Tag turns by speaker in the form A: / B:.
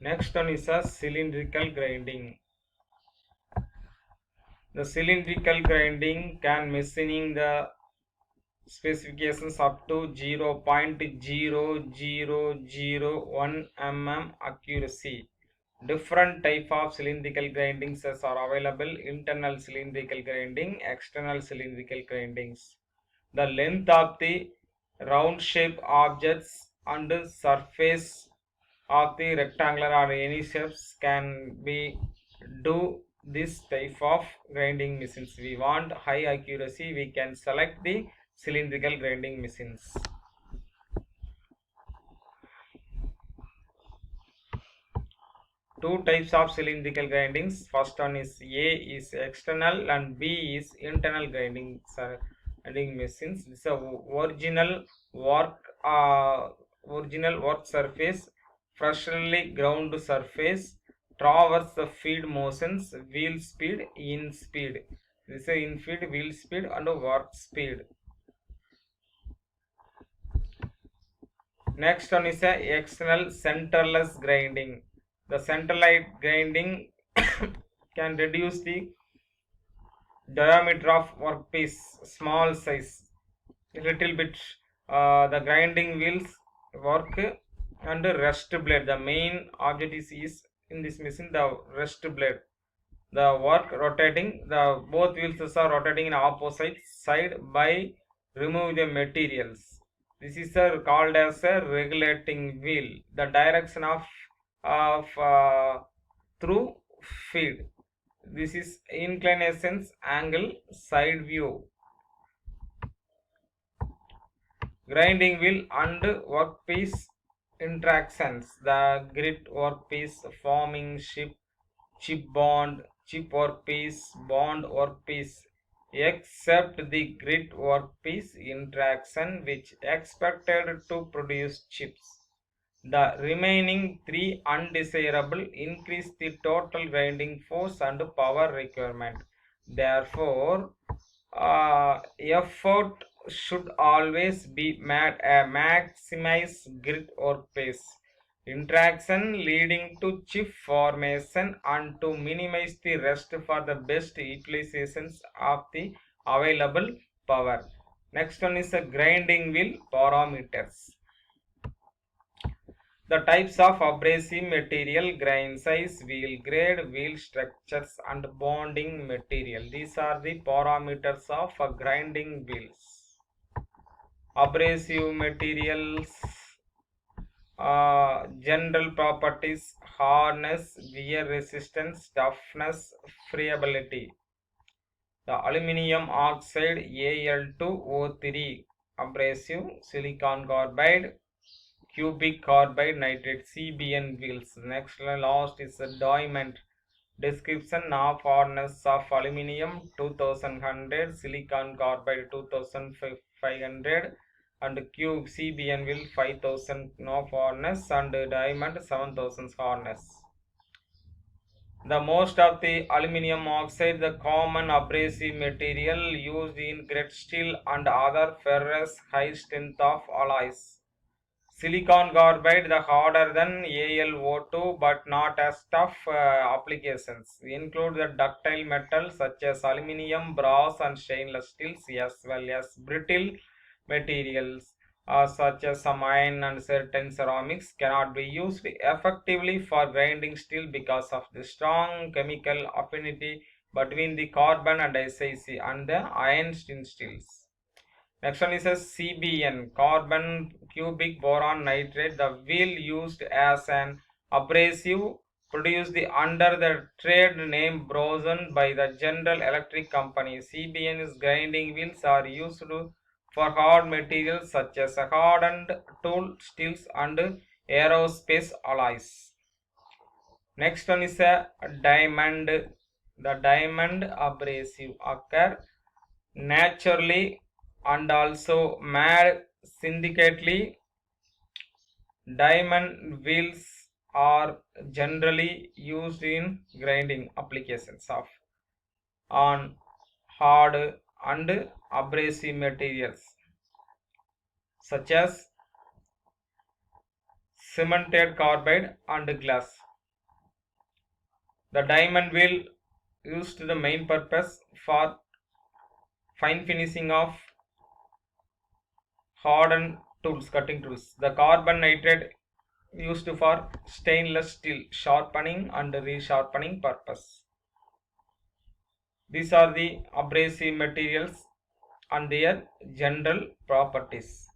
A: Next one is a cylindrical grinding. The cylindrical grinding can machining the specifications up to 0.0001 mm accuracy. Different type of cylindrical grindings are available: internal cylindrical grinding, external cylindrical grindings. The length of the round shape objects and surface of the rectangular or any shapes can be do this type of grinding machines. We want high accuracy, we can select the cylindrical grinding machines. Two types of cylindrical grindings. First one is A is external and B is internal grinding machines. This is a original work surface, freshly ground surface, traverse the feed motions, wheel speed, in speed. This is a in feed, wheel speed and work speed. Next one is a external centerless grinding. The centerless grinding can reduce the diameter of workpiece, small size, a little bit. The grinding wheels work and rest blade. The main object is in this machine the rest blade. The work rotating, the both wheels are rotating in opposite side by removing the materials. This is called as a regulating wheel. The direction of through feed. This is inclinations, angle, side view. Grinding wheel and workpiece interactions. The grit workpiece forming chip bond, chip workpiece, bond workpiece, except the grit workpiece interaction which expected to produce chips. The remaining three undesirable increase the total grinding force and power requirement. Therefore, effort should always be made a maximize grit workpiece interaction leading to chip formation and to minimize the rest for the best utilizations of the available power. Next one is a grinding wheel parameters. The types of abrasive material, grain size, wheel grade, wheel structures and bonding material. These are the parameters of grinding wheels. Abrasive materials, general properties: hardness, wear resistance, toughness, friability. The aluminium oxide Al2O3 abrasive, silicon carbide, cubic carbide nitrate CBN wheels. Next last is a diamond. Description of hardness of aluminium 2100, silicon carbide 2500 and cube CBN wheel 5000 of hardness and diamond 7000 hardness. The most of the aluminium oxide, the common abrasive material used in grit steel and other ferrous high strength of alloys. Silicon carbide, the harder than AlO2 but not as tough applications. We include the ductile metals such as aluminium, brass and stainless steels, as well as brittle materials such as some iron and certain ceramics cannot be used effectively for grinding steel because of the strong chemical affinity between the carbon and SiC and the iron steels. Next one is a CBN, carbon cubic boron nitrate. The wheel used as an abrasive produced under the trade name Bronson by the General Electric Company. CBN's grinding wheels are used for hard materials such as hardened tool steels and aerospace alloys. Next one is a diamond. The diamond abrasive occur naturally and also made synthetically. Diamond wheels are generally used in grinding applications of on hard and abrasive materials such as cemented carbide and glass. The diamond wheel used the main purpose for fine finishing of hardened tools, cutting tools. The carbon nitride used for stainless steel sharpening and resharpening purpose. These are the abrasive materials and their general properties.